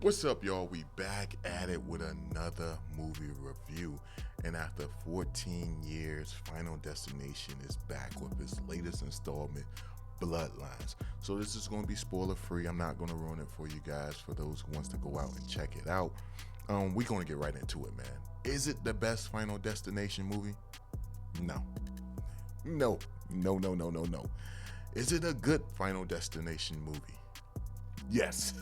What's up, y'all? We back at it with another movie review. And after 14 years, Final Destination is back with its latest installment, Bloodlines. So this is going to be spoiler free. I'm not going to ruin it for you guys, for those who wants to go out and check it out. We're going to get right into it, man. Is it the best Final Destination movie? No. No. Is it a good Final Destination movie? Yes.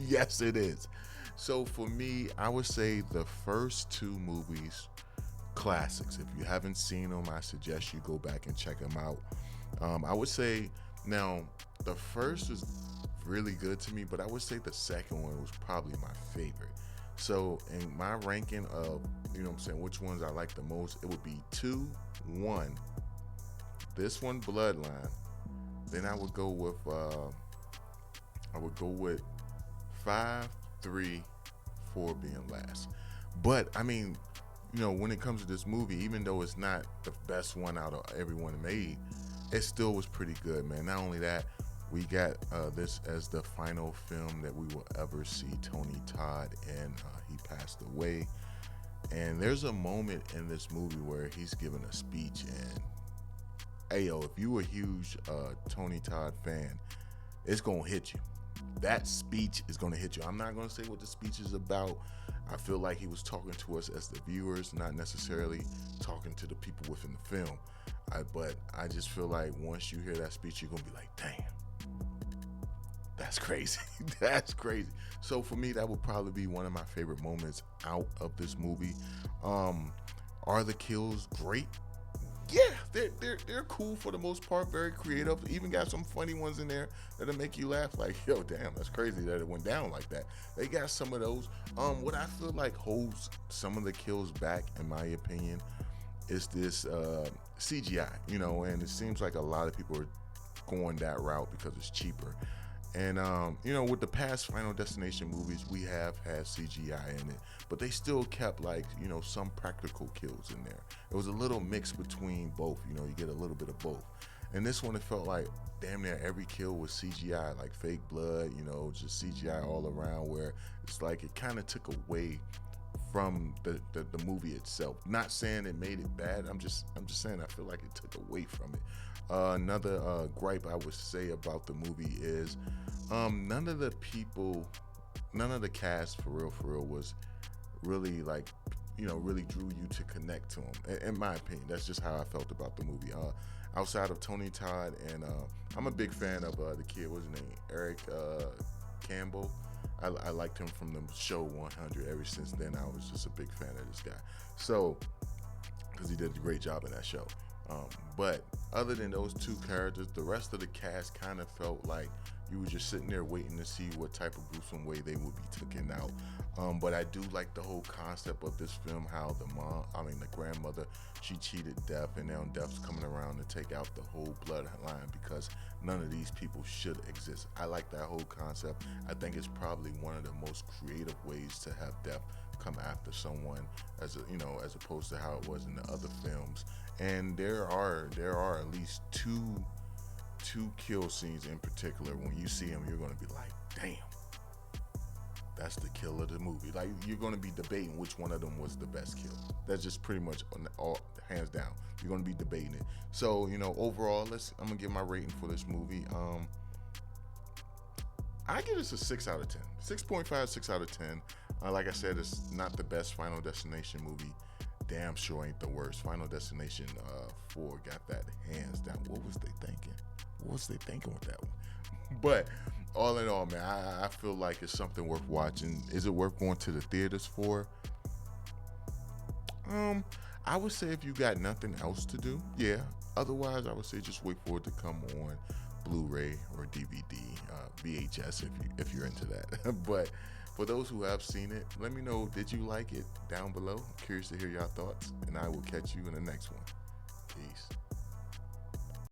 Yes, it is. So for me, I would say the first two movies, classics. If you haven't seen them, I suggest you go back and check them out. I would say now the first is really good to me, but I would say the second one was probably my favorite. So in my ranking of, which ones I like the most, it would be 2, 1, this one, Bloodline. Then I would go with 5, 3, 4 being last. But I mean, when it comes to this movie, even though it's not the best one out of everyone made, it still was pretty good, man. Not only that, we got this as the final film that we will ever see Tony Todd, and he passed away. And there's a moment in this movie where he's giving a speech, and if you a huge Tony Todd fan, it's gonna hit you. That speech is gonna hit you. I'm not gonna say what the speech is about. I feel like he was talking to us as the viewers, not necessarily talking to the people within the film. But I just feel like once you hear that speech, you're gonna be like, damn, that's crazy. That's crazy. So for me, that would probably be one of my favorite moments out of this movie. Are the kills great? Yeah, they're cool for the most part, very creative. Even got some funny ones in there that'll make you laugh, like, yo, damn, that's crazy that it went down like that. They got some of those. What I feel like holds some of the kills back, in my opinion, is this CGI, and it seems like a lot of people are going that route because it's cheaper. And, with the past Final Destination movies, we have had CGI in it, but they still kept, some practical kills in there. It was a little mix between both, you get a little bit of both. And this one, it felt like damn near every kill was CGI, like fake blood, just CGI all around, where it's like it kind of took away from the movie itself. Not saying it made it bad. I'm just saying I feel like it took away from it. Another gripe I would say about the movie is none of the cast for real was really really drew you to connect to them. In my opinion, that's just how I felt about the movie. Outside of Tony Todd, and I'm a big fan of the kid. What's his name? Eric Campbell. I liked him from the show 100. Ever since then, I was just a big fan of this guy. So, because he did a great job in that show. But other than those two characters, the rest of the cast kind of felt like you were just sitting there waiting to see what type of gruesome way they would be taken out. But I do like the whole concept of this film, how the grandmother, she cheated Death, and now Death's coming around to take out the whole bloodline because none of these people should exist. I like that whole concept. I think it's probably one of the most creative ways to have Death come after someone, as opposed to how it was in the other films. And there are at least two kill scenes in particular. When you see them, you're going to be like, damn, that's the kill of the movie. Like, you're going to be debating which one of them was the best kill. That's just pretty much all hands down. You're going to be debating it. So, overall, I'm going to give my rating for this movie. I give this a 6 out of 10. 6.5, 6 out of 10. Like I said, it's not the best Final Destination movie. Damn sure ain't the worst. Final Destination 4 got that hands down. What was they thinking? With that one? But all in all, man, I feel like it's something worth watching. Is it worth going to the theaters for? I would say if you got nothing else to do, yeah. Otherwise, I would say just wait for it to come on Blu-ray or DVD, VHS if you're into that. But for those who have seen it, let me know, did you like it down below? I'm curious to hear your thoughts, and I will catch you in the next one. Peace.